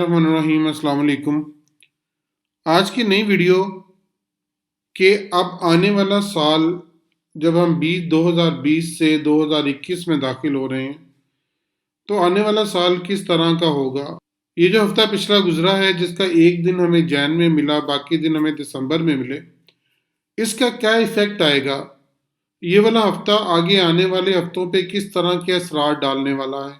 रहीम अस्सलाम वालेकुम। आज की नई वीडियो के अब आने वाला साल जब हम 2020 से 2021 में दाखिल हो रहे हैं तो आने वाला साल किस तरह का होगा। ये जो हफ्ता पिछला गुजरा है जिसका एक दिन हमें जैन में मिला, बाकी दिन हमें दिसंबर में मिले, इसका क्या इफेक्ट आएगा। ये वाला हफ्ता आगे आने वाले हफ्तों पे किस तरह के असरार डालने वाला है।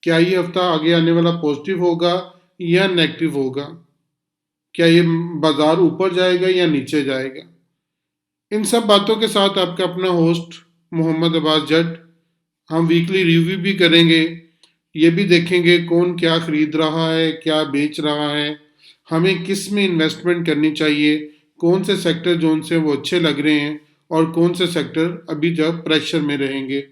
क्या ये हफ्ता आगे आने वाला पॉजिटिव होगा या नेगेटिव होगा। क्या ये बाजार ऊपर जाएगा या नीचे जाएगा। इन सब बातों के साथ आपका अपना होस्ट मोहम्मद अब्बास जट। हम वीकली रिव्यू भी करेंगे, ये भी देखेंगे कौन क्या खरीद रहा है, क्या बेच रहा है, हमें किस में इन्वेस्टमेंट करनी चाहिए, कौन से सेक्टर जोन से वो अच्छे लग रहे हैं और कौन से सेक्टर अभी जब प्रेशर में रहेंगे।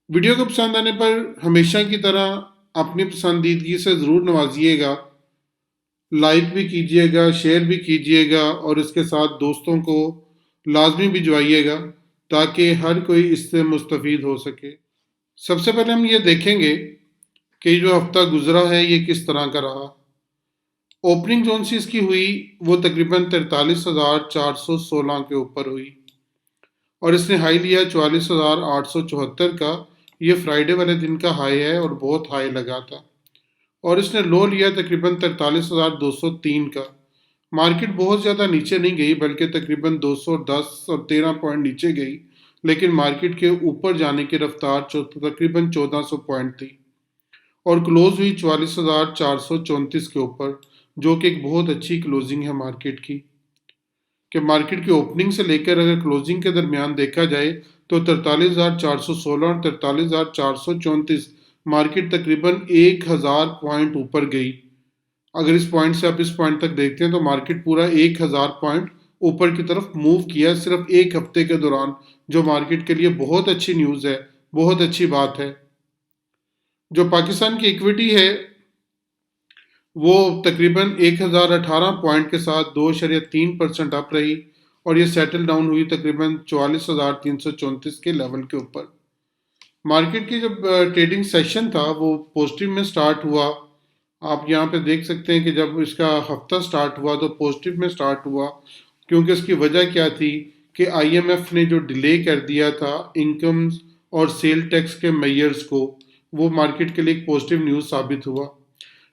वीडियो को पसंद आने पर हमेशा की तरह अपनी पसंदीदगी से ज़रूर नवाजिएगा, लाइक भी कीजिएगा, शेयर भी कीजिएगा और इसके साथ दोस्तों को लाजमी भिजवाइएगा ताकि हर कोई इससे मुस्तफ़ीद हो सके। सबसे पहले हम ये देखेंगे कि जो हफ्ता गुजरा है ये किस तरह का रहा। ओपनिंग जोन सी इसकी हुई वो तकरीबन 43,416 के ऊपर हुई और इसने हाई लिया 44,874 का। ये फ्राइडे वाले दिन का हाई है और बहुत हाई लगा था। और इसने लो लिया तकरीबन 43,203 का। मार्केट बहुत ज़्यादा नीचे नहीं गई बल्कि तकरीबन 210 और 13 पॉइंट नीचे गई, लेकिन मार्केट के ऊपर जाने की रफ्तार तकरीबन 1400 पॉइंट थी और क्लोज हुई 44,434 के ऊपर, जो कि एक बहुत अच्छी क्लोजिंग है मार्केट की। कि मार्केट की ओपनिंग से लेकर अगर क्लोजिंग के दरमियान देखा जाए तो 43,416 और 43,434 मार्केट तकरीबन 1,000 पॉइंट ऊपर गई। अगर इस पॉइंट से आप इस पॉइंट तक देखते हैं तो मार्केट पूरा 1,000 पॉइंट ऊपर की तरफ मूव किया सिर्फ एक हफ्ते के दौरान, जो मार्केट के लिए बहुत अच्छी न्यूज़ है, बहुत अच्छी बात है। जो पाकिस्तान की इक्विटी है वो तकरीबन 1,018 पॉइंट के साथ 2.3% अप रही और ये सेटल डाउन हुई तकरीबन 44,334 के लेवल के ऊपर। मार्केट की जब ट्रेडिंग सेशन था वो पॉजिटिव में स्टार्ट हुआ। आप यहाँ पे देख सकते हैं कि जब इसका हफ्ता स्टार्ट हुआ तो पॉजिटिव में स्टार्ट हुआ, क्योंकि इसकी वजह क्या थी कि आईएमएफ ने जो डिले कर दिया था इनकम्स और सेल टैक्स के मेयर्स को, वो मार्केट के लिए एक पॉजिटिव न्यूज़ साबित हुआ।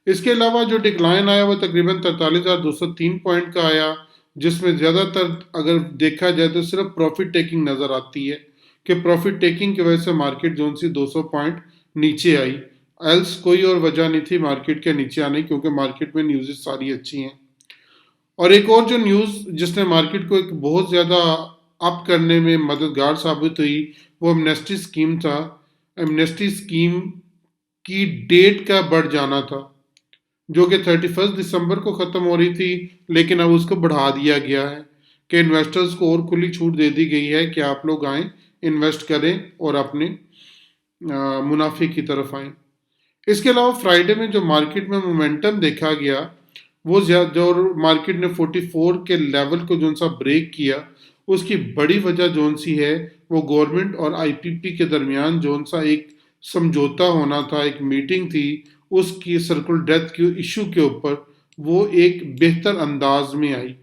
इसके अलावा जो डिक्लाइन आया वो तकरीबन 43,203 पॉइंट का आया, जिसमें ज़्यादातर अगर देखा जाए तो सिर्फ प्रॉफिट टेकिंग नज़र आती है कि प्रॉफिट टेकिंग की वजह से मार्केट जोन सी 200 पॉइंट नीचे आई। एल्स कोई और वजह नहीं थी मार्केट के नीचे आने, क्योंकि मार्केट में न्यूज़ सारी अच्छी हैं। और एक और जो न्यूज़ जिसने मार्केट को एक बहुत ज़्यादा अप करने में मददगार साबित हुई वो एमनेस्टी स्कीम था। एमनेस्टी स्कीम की डेट का बढ़ जाना था, जो कि 31 दिसंबर को ख़त्म हो रही थी, लेकिन अब उसको बढ़ा दिया गया है कि इन्वेस्टर्स को और खुली छूट दे दी गई है कि आप लोग आएँ, इन्वेस्ट करें और अपने मुनाफे की तरफ आएँ। इसके अलावा फ्राइडे में जो मार्केट में मोमेंटम देखा गया वो जो मार्केट ने 44 के लेवल को जो सा ब्रेक किया, उसकी बड़ी वजह जोन सी है वो गवर्नमेंट और आईपीपी के दरमियान जोन सा एक समझौता होना था, एक मीटिंग थी, उसकी सर्कुलर डेथ के इशू के ऊपर वो एक बेहतर अंदाज में आई,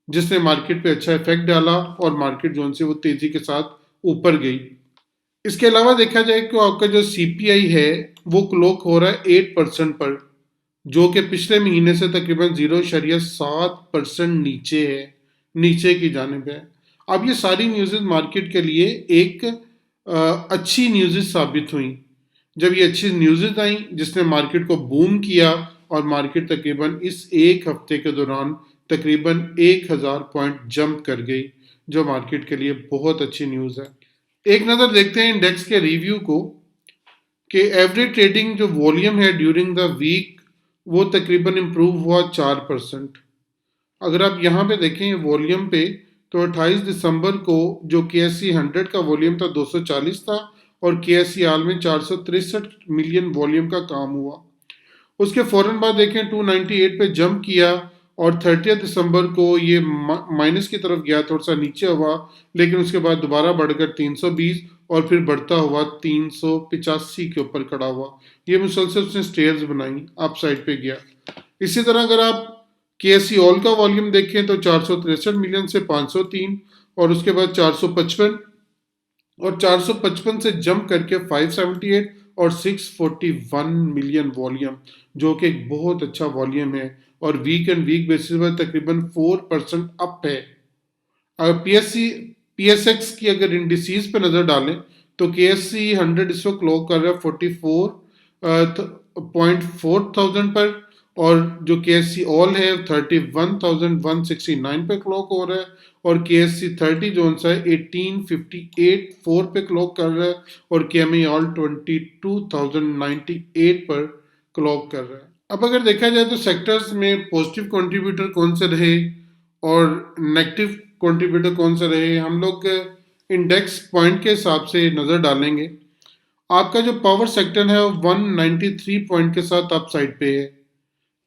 जिसने मार्केट पे अच्छा इफेक्ट डाला और मार्केट जोन से वो तेजी के साथ ऊपर गई। इसके अलावा देखा जाए कि आपका जो सीपीआई है वो क्लॉक हो रहा है 8% पर, जो कि पिछले महीने से तकरीबन 0.7% नीचे है, नीचे की जानिब है। अब ये सारी न्यूज़ मार्केट के लिए एक अच्छी न्यूज़ साबित हुई। जब ये अच्छी न्यूज़ आई जिसने मार्केट को बूम किया और मार्केट तकरीबन इस एक हफ्ते के दौरान तकरीबन 1,000 पॉइंट जंप कर गई, जो मार्केट के लिए बहुत अच्छी न्यूज़ है। एक नज़र देखते हैं इंडेक्स के रिव्यू को कि एवरेज ट्रेडिंग जो वॉल्यूम है ड्यूरिंग द वीक वो तकरीबन इम्प्रूव हुआ 4%। अगर आप यहाँ पे देखें वॉल्यूम पे तो 28 दिसंबर को जो KSE 100 का वॉल्यूम था 240 था और KSE आल में 463 मिलियन वॉल्यूम का काम हुआ। उसके फ़ौरन बाद देखें 298 पे जंप किया और 30 दिसंबर को ये माइनस की तरफ गया, थोड़ा सा नीचे हुआ, लेकिन उसके बाद दोबारा बढ़कर 320 और फिर बढ़ता हुआ 385 के ऊपर खड़ा हुआ। ये मुसलसल उसने स्टेयर्स बनाई, अप साइड पे गया। इसी तरह अगर आप KSE ऑल का वॉल्यूम देखें तो 463 मिलियन से 503 और उसके बाद 455 और 455 से जंप करके 578 और 641 मिलियन वॉल्यूम, जो कि एक बहुत अच्छा वॉल्यूम है और वीक एंड वीक बेसिस पर तकरीबन 4% अप है। अगर PSX की अगर इंडिसीज पे नजर डालें तो KSE 100 इस वक्त क्लोक कर रहा है 44.4 पर और जो KSE ऑल है 31,169 पे क्लोक हो रहा है और KSE 30 जो सा है 1858.4 पे क्लोक कर रहा है और KME ऑल 22,098 पर क्लोक कर रहा है। अब अगर देखा जाए तो सेक्टर्स में पॉजिटिव कंट्रीब्यूटर कौन से रहे और नेगेटिव कंट्रीब्यूटर कौन से रहे, हम लोग इंडेक्स पॉइंट के हिसाब से नज़र डालेंगे। आपका जो पावर सेक्टर है वो 193 पॉइंट के साथ अप साइड पे है।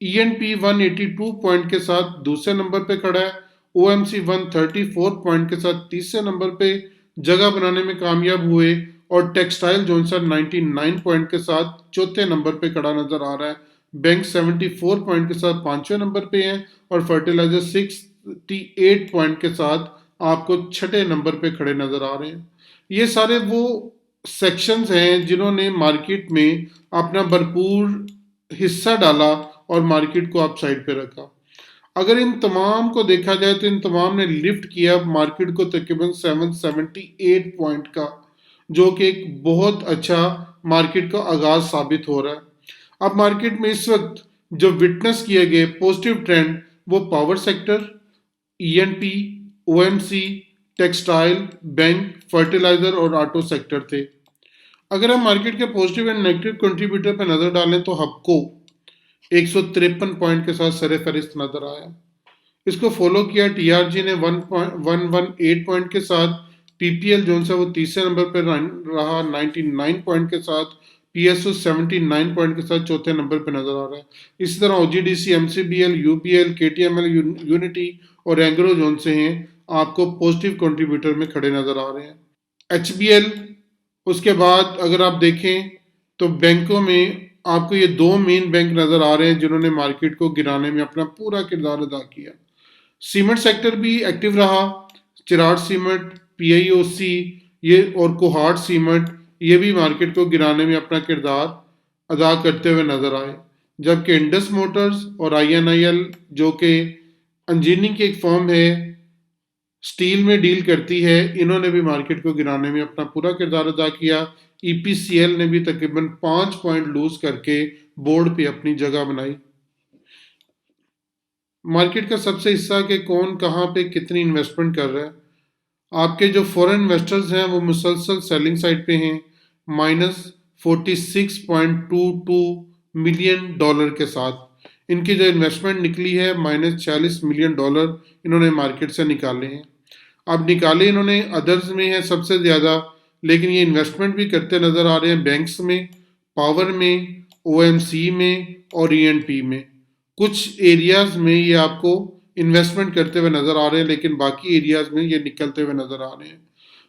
ENP 182 पॉइंट के साथ दूसरे नंबर पे खड़ा है। OMC 134 पॉइंट के साथ तीसरे नंबर पे जगह बनाने में कामयाब हुए और टेक्सटाइल जॉनसन 99 पॉइंट के साथ चौथे नंबर पे खड़ा नजर आ रहा है। बैंक 74 पॉइंट के साथ पांचवें नंबर पे है और फर्टिलाइजर 68 पॉइंट के साथ आपको छठे नंबर पे खड़े नजर आ रहे हैं। ये सारे वो सेक्शंस हैं जिन्होंने मार्केट में अपना भरपूर हिस्सा डाला और मार्केट को अप साइड पे रखा। अगर इन तमाम को देखा जाए तो इन तमाम ने लिफ्ट किया मार्केट को तकरीबन 778 पॉइंट का, जो कि एक बहुत अच्छा मार्केट का आगाज साबित हो रहा है। अब मार्केट में इस वक्त जो विटनेस किए गए पॉजिटिव ट्रेंड वो power sector, ENP, OMC, textile, bank, fertiliser और ऑटो सेक्टर थे। अगर हम मार्केट के पॉजिटिव एंड नेगेटिव कंट्रीब्यूटर पर नजर डालें तो हबको 153 पॉइंट के साथ सरे फहरिस्त नजर आया। इसको फॉलो किया TRG ने 118 पॉइंट के साथ। PPL जो सा वो तीसरे नंबर पर रहा 99 पॉइंट के साथ। PSU 79 पॉइंट के साथ चौथे नंबर पर नजर आ रहा है। इसी तरह OGDC, MCBL, UBL, KTML, unity और एंग्रो जोन से हैं आपको पॉजिटिव कंट्रीब्यूटर में खड़े नजर आ रहे हैं। HBL, उसके बाद अगर आप देखें तो बैंकों में आपको ये दो मेन बैंक नजर आ रहे हैं जिन्होंने मार्केट को गिराने में अपना पूरा किरदार अदा किया। सीमेंट सेक्टर भी एक्टिव रहा। चिराड़ सीमेंट, PIOC ये और कोहाट सीमेंट ये भी मार्केट को गिराने में अपना किरदार अदा करते हुए नजर आए। जबकि इंडस मोटर्स और INIL जो कि इंजीनियरिंग की एक फर्म है, स्टील में डील करती है, इन्होंने भी मार्केट को गिराने में अपना पूरा किरदार अदा किया। EPCL ने भी तकरीबन 5 पॉइंट लूज करके बोर्ड पे अपनी जगह बनाई। मार्केट का सबसे हिस्सा कि कौन कहाँ पे कितनी इन्वेस्टमेंट कर रहा है। आपके जो फॉरेन इन्वेस्टर्स हैं वो मुसलसल सेलिंग साइड पे हैं -46.22 मिलियन डॉलर के साथ। इनकी जो इन्वेस्टमेंट निकली है -46 मिलियन डॉलर इन्होंने मार्केट से निकाले हैं। अब निकाले इन्होंने अदर्स में है सबसे ज़्यादा, लेकिन ये इन्वेस्टमेंट भी करते नज़र आ रहे हैं बैंक्स में, पावर में, OMC में और ENP में। कुछ एरियाज में ये आपको इन्वेस्टमेंट करते हुए नज़र आ रहे हैं, लेकिन बाकी एरियाज में ये निकलते हुए नज़र आ रहे हैं।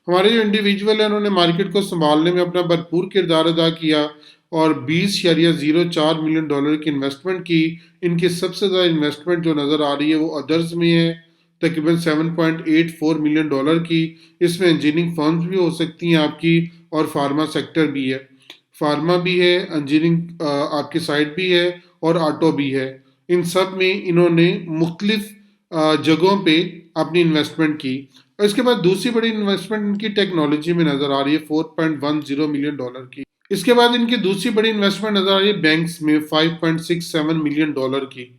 हमारे जो इंडिविजुअल हैं उन्होंने मार्केट को संभालने में अपना भरपूर किरदार अदा किया और 20.04 मिलियन डॉलर की इन्वेस्टमेंट की। इनकी सबसे ज़्यादा इन्वेस्टमेंट जो नज़र आ रही है वो अदर्स में है, तकरीबन 7.84 मिलियन डॉलर की। इसमें इंजीनियरिंग फर्म्स भी हो सकती हैं आपकी और फार्मा सेक्टर भी है। फार्मा भी है, इंजीनियरिंग आपकी साइड भी है और ऑटो भी है। इन सब में इन्होंने मुख्तलिफ जगहों पे अपनी इन्वेस्टमेंट की। और इसके बाद दूसरी बड़ी इन्वेस्टमेंट इनकी टेक्नोलॉजी में नज़र आ रही है 4.10 मिलियन डॉलर की। इसके बाद इनकी दूसरी बड़ी इन्वेस्टमेंट नज़र आ रही है बैंक्स में 5.67 मिलियन डॉलर की।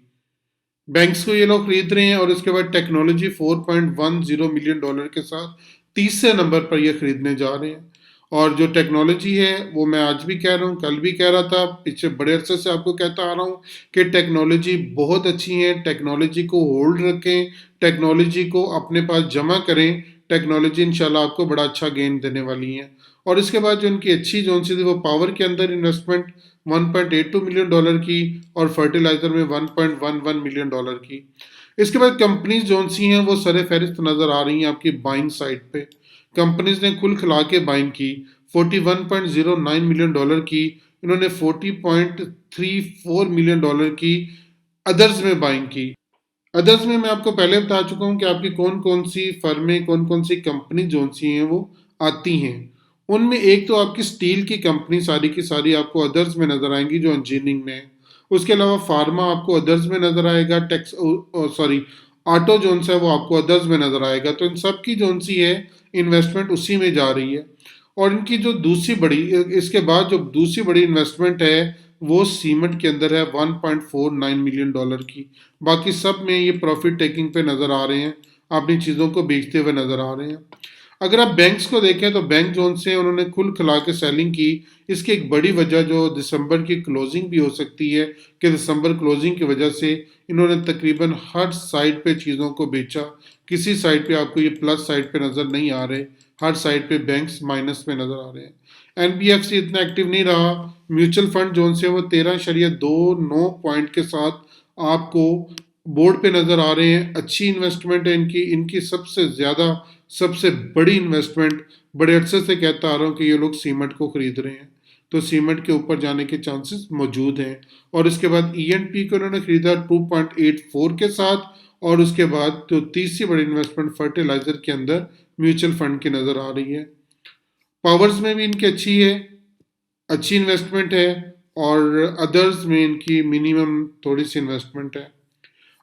बैंक्स को ये लोग खरीद रहे हैं और इसके बाद टेक्नोलॉजी 4.10 मिलियन डॉलर के साथ तीसरे नंबर पर ये खरीदने जा रहे हैं। और जो टेक्नोलॉजी है वो मैं आज भी कह रहा हूँ, कल भी कह रहा था, पिछले बड़े अरसे से आपको कहता आ रहा हूँ कि टेक्नोलॉजी बहुत अच्छी है। टेक्नोलॉजी को होल्ड रखें, टेक्नोलॉजी को अपने पास जमा करें। टेक्नोलॉजी इंशाल्लाह आपको बड़ा अच्छा गेन देने वाली है। और इसके बाद जो इनकी अच्छी जोन सी थी वो पावर के अंदर इन्वेस्टमेंट $1.82 मिलियन की और फर्टिलाइजर में $1.11 मिलियन की। इसके बाद कंपनीज जोन सी हैं वो सरे फहरिस्त नजर आ रही हैं आपकी बाइंग साइड पे। कंपनीज ने कुल खिला के बाइंग की $41.09 मिलियन की, इन्होंने $40.34 मिलियन की अदर्स में बाइंग की। अदर्स में मैं आपको पहले बता चुका हूं कि आपकी कौन कौन सी फर्में, कौन कौन सी कंपनी जोन सी हैं वो आती हैं। उनमें एक तो आपकी स्टील की कंपनी सारी की सारी आपको अदर्स में नजर आएंगी जो इंजीनियरिंग में है। उसके अलावा फार्मा आपको अदर्स में नजर आएगा, टेक्स सॉरी ऑटो जोन सा है वो आपको अदर्स में नजर आएगा। तो इन सब की जोन सी है इन्वेस्टमेंट उसी में जा रही है। और इनकी जो दूसरी बड़ी, इसके बाद जो दूसरी बड़ी इन्वेस्टमेंट है वो सीमेंट के अंदर है $1.49 मिलियन की। बाकी सब में ये प्रॉफिट टेकिंग पे नजर आ रहे हैं, अपनी चीज़ों को बेचते हुए नजर आ रहे हैं। अगर आप बैंक्स को देखें तो बैंक जोन से उन्होंने कुल खिला के सेलिंग की। इसकी एक बड़ी वजह जो दिसंबर की क्लोजिंग भी हो सकती है कि दिसंबर क्लोजिंग की वजह से इन्होंने तकरीबन हर साइड पे चीज़ों को बेचा। किसी साइड पे आपको ये प्लस साइड पे नज़र नहीं आ रहे, हर साइड पे बैंक्स माइनस में नज़र आ रहे हैं। एनबीएफसी इतना एक्टिव नहीं रहा। म्यूचुअल फंड जोन से वो 13.29 पॉइंट के साथ आपको बोर्ड पे नज़र आ रहे हैं। अच्छी इन्वेस्टमेंट है इनकी। इनकी सबसे ज़्यादा, सबसे बड़ी इन्वेस्टमेंट बड़े अरसे से कहता आ रहा हूँ कि ये लोग सीमेंट को खरीद रहे हैं, तो सीमेंट के ऊपर जाने के चांसेस मौजूद हैं। और इसके बाद ईएनपी को उन्होंने खरीदा 2.84 के साथ। और उसके बाद तो तीसरी बड़ी इन्वेस्टमेंट फर्टिलाइजर के अंदर म्यूचुअल फंड की नज़र आ रही है। पावर्स में भी इनकी अच्छी है, अच्छी इन्वेस्टमेंट है। और अदर्स में इनकी मिनिमम थोड़ी सी इन्वेस्टमेंट है।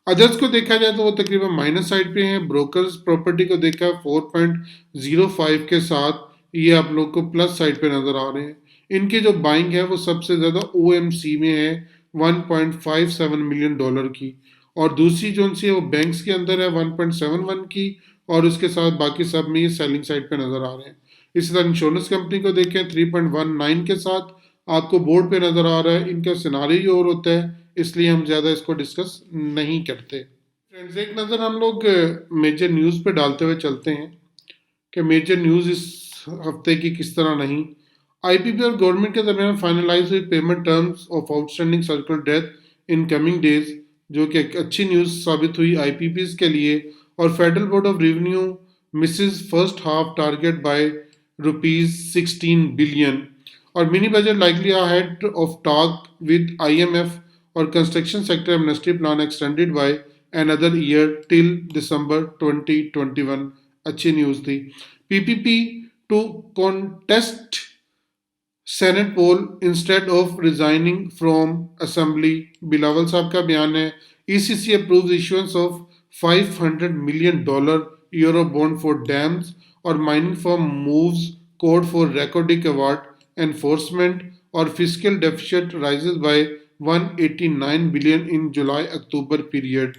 अदर्स को देखा जाए तो वो तकरीबन माइनस साइड पे हैं। ब्रोकर्स प्रॉपर्टी को देखा 4.05 के साथ, ये आप लोग को प्लस साइड पे नजर आ रहे हैं। इनकी जो बाइंग है वो सबसे ज़्यादा ओएमसी में है $1.57 मिलियन की। और दूसरी जो सी है वो बैंक्स के अंदर है 1.71 की। और उसके साथ बाकी सब में ये सेलिंग साइड पे नजर आ रहे हैं। इसी तरह इंश्योरेंस कंपनी को देखें 3.19 के साथ आपको बोर्ड पे नजर आ रहा है। इनका सिनारी और होता है, इसलिए हम ज़्यादा इसको डिस्कस नहीं करते। फ्रेंड्स, एक नज़र हम लोग मेजर न्यूज़ पे डालते हुए चलते हैं कि मेजर न्यूज़ इस हफ्ते की किस तरह नहीं। आईपीपी और गवर्नमेंट के दरमियान फाइनलाइज हुई payment terms of outstanding circular debt in coming days, जो कि एक अच्छी न्यूज़ साबित हुई आईपीपीज के लिए। और federal board of revenue misses first half target by ₹16 billion. और mini budget likely ahead of talk with IMF. और construction sector amnesty plan extended by another year till December 2021। अच्छी न्यूज़ थी। PPP to contest senate poll instead of resigning from assembly, Bilawal साहब का बयान है। ECC approves issuance of $500 million euro bond for dams. और mining firm moves court for recording award enforcement. और physical deficit rises by 189 billion in July October period.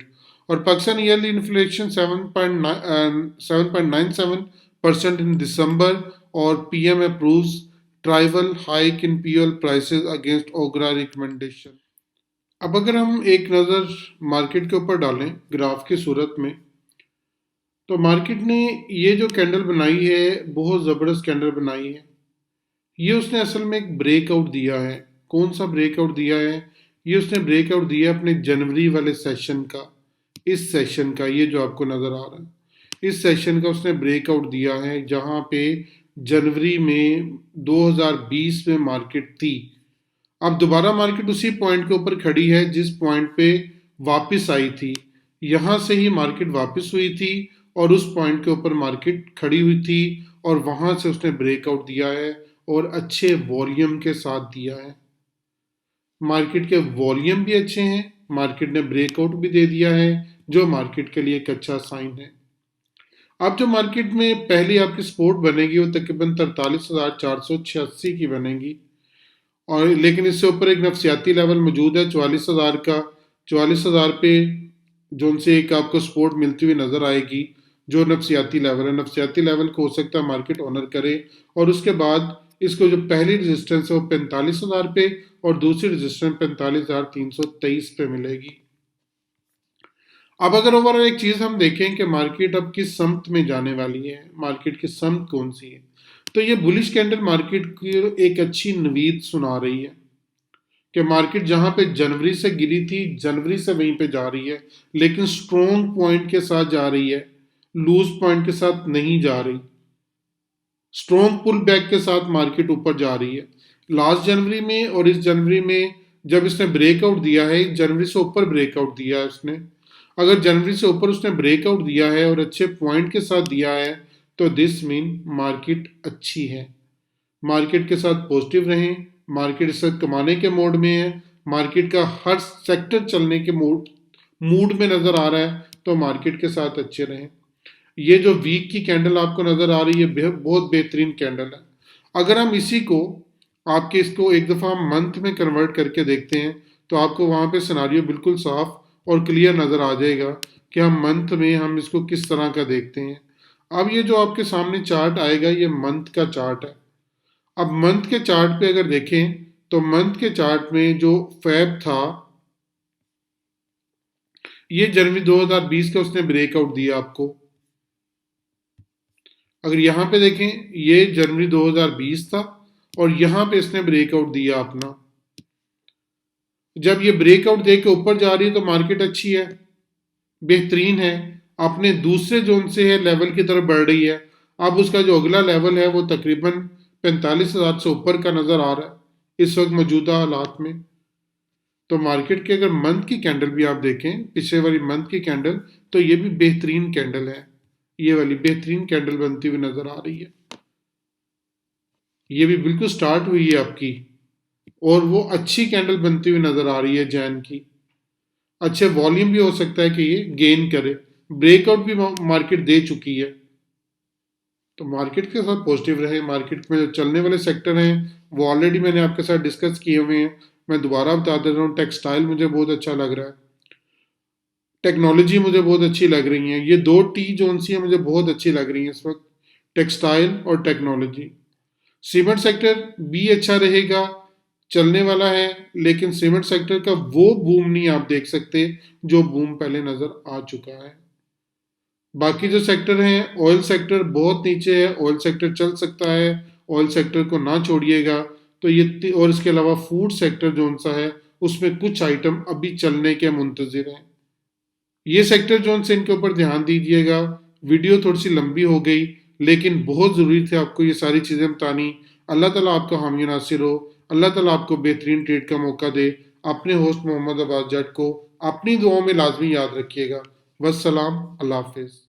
और Pakistan yearly inflation 7.97% in December. और PM approves trivial hike in fuel prices against OGRA recommendation. अब अगर हम एक नज़र market के ऊपर डालें ग्राफ की सूरत में, तो मार्केट ने ये जो कैंडल बनाई है बहुत ज़बरदस्त कैंडल बनाई है। ये उसने असल में एक ब्रेकआउट दिया है। कौन सा ब्रेकआउट दिया है? ये उसने ब्रेकआउट दिया अपने जनवरी वाले सेशन का, इस सेशन का, ये जो आपको नज़र आ रहा है इस सेशन का उसने ब्रेकआउट दिया है, जहाँ पे जनवरी में 2020 में मार्केट थी। अब दोबारा मार्केट उसी पॉइंट के ऊपर खड़ी है जिस पॉइंट पे वापस आई थी। यहाँ से ही मार्केट वापस हुई थी और उस पॉइंट के ऊपर मार्केट खड़ी हुई थी। और वहाँ से उसने ब्रेकआउट दिया है और अच्छे वॉल्यूम के साथ दिया है। मार्केट के वॉल्यूम भी अच्छे हैं, मार्केट ने ब्रेकआउट भी दे दिया है, जो मार्केट के लिए एक अच्छा साइन है। अब जो मार्केट में पहली आपकी सपोर्ट बनेगी वो तकरीबन 43,486 की बनेगी। और लेकिन इससे ऊपर एक नफसियाती लेवल मौजूद है 44,000 का। 44,000 पे जो उनसे एक आपको सपोर्ट मिलती हुई नजर आएगी, जो नफसियाती लेवल है। नफसियाती लेवल को हो सकता है मार्केट ऑनर करे। और उसके बाद इसको जो पहली रेजिस्टेंस है वो 45,000 पे और दूसरी रेजिस्टेंस 45,323 पे मिलेगी। अब अगर ओवरऑल एक चीज हम देखें कि मार्केट अब किस समत में जाने वाली है, मार्केट की समत कौन सी है, तो ये बुलिश कैंडल मार्केट की एक अच्छी नवीद सुना रही है कि मार्केट जहां पे जनवरी से गिरी थी, जनवरी से वहीं पे जा रही है, लेकिन स्ट्रॉन्ग पॉइंट के साथ जा रही है, लूज पॉइंट के साथ नहीं जा रही। स्ट्रॉन्ग पुल बैक के साथ मार्केट ऊपर जा रही है। लास्ट जनवरी में और इस जनवरी में जब इसने ब्रेकआउट दिया है, जनवरी से ऊपर ब्रेकआउट दिया है उसने, अगर जनवरी से ऊपर उसने ब्रेकआउट दिया है और अच्छे पॉइंट के साथ दिया है, तो दिस मीन मार्केट अच्छी है। मार्केट के साथ पॉजिटिव रहें, मार्केट इस वक्त कमाने के मोड में है, मार्केट का हर सेक्टर चलने के मूड में नजर आ रहा है, तो मार्केट के साथ अच्छे रहें। ये जो वीक की कैंडल आपको नजर आ रही है, बहुत बेहतरीन कैंडल है। अगर हम इसी को आपके इसको एक दफ़ा मंथ में कन्वर्ट करके देखते हैं, तो आपको वहाँ पे सिनारियो बिल्कुल साफ और क्लियर नज़र आ जाएगा कि हम मंथ में हम इसको किस तरह का देखते हैं। अब ये जो आपके सामने चार्ट आएगा, ये मंथ का चार्ट है। अब मंथ के चार्ट पे अगर देखें, तो मंथ के चार्ट में जो फैब था, ये जनवरी 2020 का उसने ब्रेकआउट दिया आपको। अगर यहाँ पे देखें, ये जनवरी 2020 था और यहाँ पे इसने ब्रेकआउट दिया अपना। जब ये ब्रेकआउट दे के ऊपर जा रही है, तो मार्केट अच्छी है, बेहतरीन है, अपने दूसरे जोन से है लेवल की तरफ बढ़ रही है। अब उसका जो अगला लेवल है वो तकरीबन 45,000 से ऊपर का नजर आ रहा है इस वक्त मौजूदा हालात में। तो मार्केट के अगर मंथ की कैंडल भी आप देखें, पिछले वाली मंथ की कैंडल, तो ये भी बेहतरीन कैंडल है, ये वाली बेहतरीन कैंडल बनती हुई नजर आ रही है। ये भी बिल्कुल स्टार्ट हुई है आपकी, और वो अच्छी कैंडल बनती हुई नजर आ रही है जैन की। अच्छे वॉल्यूम भी हो सकता है कि ये गेन करे, ब्रेकआउट भी मार्केट दे चुकी है। तो मार्केट के साथ पॉजिटिव रहे। मार्केट में जो चलने वाले सेक्टर हैं वो ऑलरेडी मैंने आपके साथ डिस्कस किए हुए हैं, मैं दोबारा बता देता हूँ। टेक्सटाइल मुझे बहुत अच्छा लग रहा है, टेक्नोलॉजी मुझे बहुत अच्छी लग रही है। ये दो टी जोन सी है मुझे बहुत अच्छी लग रही है इस वक्त, टेक्सटाइल और टेक्नोलॉजी। सीमेंट सेक्टर भी अच्छा रहेगा, चलने वाला है, लेकिन सीमेंट सेक्टर का वो बूम नहीं आप देख सकते जो बूम पहले नजर आ चुका है। बाकी जो सेक्टर हैं, ऑयल सेक्टर बहुत नीचे है, ऑयल सेक्टर चल सकता है, ऑयल सेक्टर को ना छोड़िएगा। तो ये और इसके अलावा फूड सेक्टर जोन सा है, उसमें कुछ आइटम अभी चलने के मुंतजिर हैं। ये सेक्टर जोन से इनके ऊपर ध्यान दीजिएगा। वीडियो थोड़ी सी लंबी हो गई, लेकिन बहुत ज़रूरी थी आपको ये सारी चीज़ें बतानी। अल्लाह ताला आपका हामी नासिर हो, अल्लाह ताला आपको बेहतरीन ट्रेड का मौका दे। अपने होस्ट मोहम्मद अब्बास जट को अपनी दुआओं में लाजमी याद रखिएगा। वस्सलाम, अल्लाह हाफिज़।